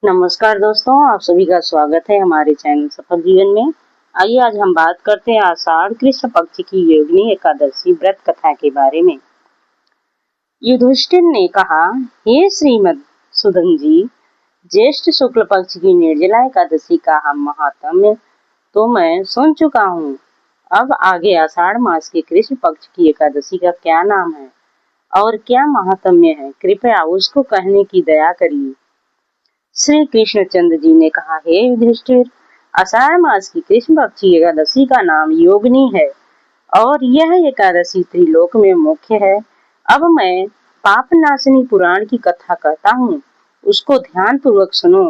नमस्कार दोस्तों, आप सभी का स्वागत है हमारे चैनल सफल जीवन में। आइए आज हम बात करते हैं आषाढ़ कृष्ण पक्ष की योगिनी एकादशी व्रत कथा के बारे में। युधिष्ठिर ने कहा, हे श्रीमद सुदन जी, ज्येष्ठ शुक्ल पक्ष की निर्जला एकादशी का हम महात्म्य तो मैं सुन चुका हूँ। अब आगे आषाढ़ मास के कृष्ण पक्ष की एकादशी का क्या नाम है और क्या महात्म्य है, कृपया उसको कहने की दया करिए। श्री कृष्णचंद्र जी ने कहा, हे युधिष्ठिर, आषाढ़ मास की कृष्ण पक्षी एकादशी का नाम योगिनी है और यह एकादशी त्रिलोक में मुख्य है। अब मैं पाप नाशिनी पुराण की कथा कहता हूँ, उसको ध्यान पूर्वक सुनो।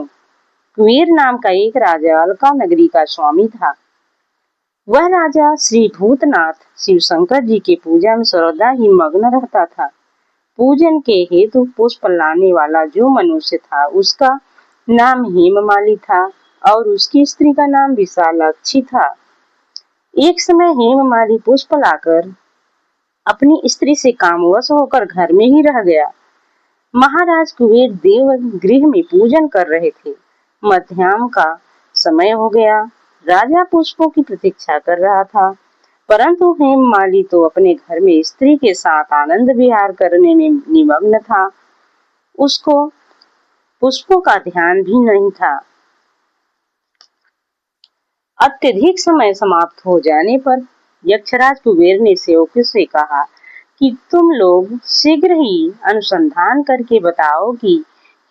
कुबेर नाम का एक राजा अलका नगरी का स्वामी था। वह राजा श्री भूतनाथ शिव शंकर जी के पूजा में सर्वदा ही मग्न रहता था। पूजन के हेतु पुष्प लाने वाला जो मनुष्य था, उसका नाम हेममाली था और उसकी स्त्री का नाम विशालाक्षी था। एक समय हेममाली पुष्प लाकर अपनी स्त्री से कामवश होकर घर में ही रह गया। महाराज कुबेर देव गृह में पूजन कर रहे थे। मध्याह्न का समय हो गया। राजा पुष्पों की प्रतीक्षा कर रहा था, परंतु हेममाली तो अपने घर में स्त्री के साथ आनंद विहार करने में निमग्न था। उसको पुष्पों का ध्यान भी नहीं था। अत्यधिक समय समाप्त हो जाने पर यक्षराज कुबेर ने सेवकों से कहा कि तुम लोग शीघ्र ही अनुसंधान करके बताओ कि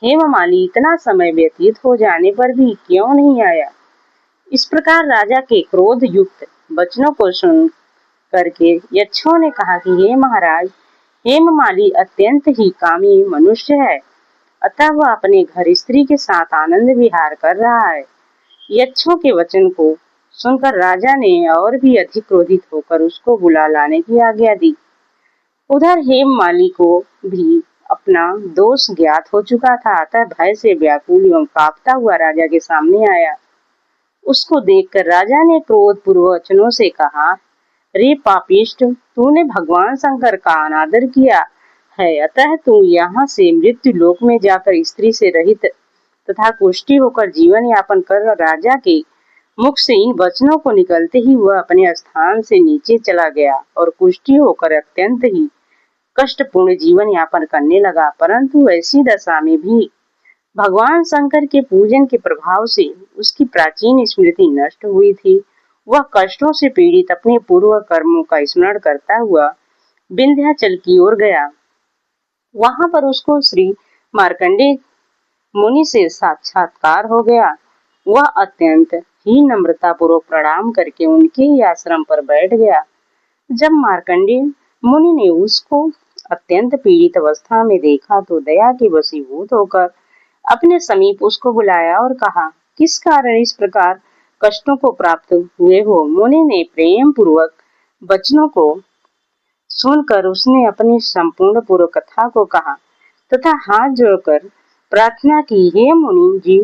हेममाली इतना समय व्यतीत हो जाने पर भी क्यों नहीं आया। इस प्रकार राजा के क्रोध युक्त वचनों को सुन करके यक्षों ने कहा कि हे महाराज, हेममाली अत्यंत ही कामी मनुष्य है, अतः वह अपने घर स्त्री के साथ आनंद विहार कर रहा है। यक्षों के वचन को सुनकर राजा ने और भी अधिक क्रोधित होकर उसको बुला लाने की आज्ञा दी। उधर हेममाली को भी अपना दोष ज्ञात हो चुका था, अतः भय से व्याकुल एवं कांपता हुआ राजा के सामने आया। उसको देखकर राजा ने क्रोध पूर्वक वचनों से कहा, रे पापिष्ट, तूने भगवान शंकर का अनादर किया है, अतः तू यहाँ से मृत्यु लोक में जाकर स्त्री से रहित तथा कुष्ठी होकर जीवन यापन कर। राजा के मुख से इन वचनों को निकलते ही वह अपने स्थान से नीचे चला गया और कुष्ठी होकर अत्यंत ही कष्टपूर्ण जीवन यापन करने लगा। परंतु ऐसी दशा में भी भगवान शंकर के पूजन के प्रभाव से उसकी प्राचीन स्मृति नष्ट हुई थी। वह कष्टों से पीड़ित अपने पूर्व कर्मों का स्मरण करता हुआ विंध्याचल की ओर गया। वहां पर उसको श्री मार्कंडेय मुनि से साक्षात्कार हो गया। वह अत्यंत ही नम्रता पूर्वक प्रणाम करके उनके ही आश्रम पर बैठ गया। जब मार्कंडेय मुनि ने उसको अत्यंत पीड़ित अवस्था में देखा तो दया के वशीभूत होकर अपने समीप उसको बुलाया और कहा, किस कारण इस प्रकार कष्टों को प्राप्त हुए हो। मुनि ने प्रेम पूर्वक वचनों को सुनकर उसने अपनी संपूर्ण पूर्व कथा को कहा तथा हाथ जोड़कर प्रार्थना की, हे मुनि जी,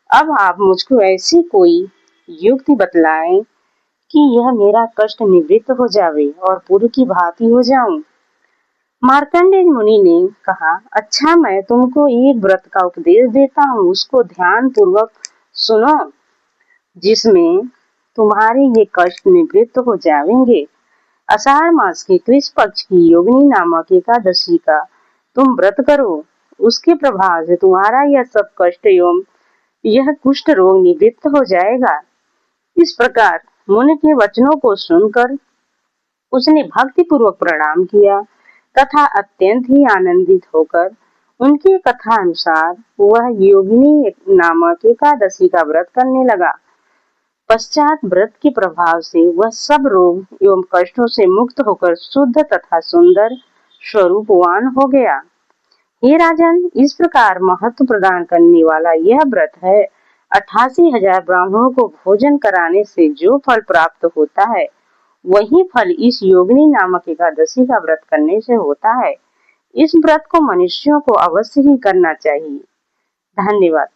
अब आप मुझको ऐसी कोई युक्ति बतलाएं कि यह मेरा कष्ट निवृत्त हो जावे और पूर्व की भांति हो जाऊं। मार्कंडेय मुनि ने कहा, अच्छा, मैं तुमको एक व्रत का उपदेश देता हूँ, उसको ध्यान पूर्वक सुनो, जिसमें तुम्हारे ये कष्ट निवृत्त हो जाएंगे। आषाढ़ मास के कृष्ण पक्ष की योगिनी नामक एकादशी का तुम व्रत करो। उसके प्रभाव से तुम्हारा यह सब कष्ट एवं यह कुष्ठ रोग निवृत्त हो जाएगा। इस प्रकार मुनि के वचनों को सुनकर उसने भक्ति पूर्वक प्रणाम किया तथा अत्यंत ही आनंदित होकर उनकी कथा अनुसार वह योगिनी नामक एकादशी का व्रत करने लगा। पश्चात व्रत के प्रभाव से वह सब रोग एवं कष्टों से मुक्त होकर शुद्ध तथा सुंदर स्वरूपवान हो गया। हे राजन, इस प्रकार महत्व प्रदान करने वाला यह व्रत है। 88,000 ब्राह्मणों को भोजन कराने से जो फल प्राप्त होता है, वही फल इस योगिनी नामक एकादशी का व्रत करने से होता है। इस व्रत को मनुष्यों को अवश्य ही करना चाहिए। धन्यवाद।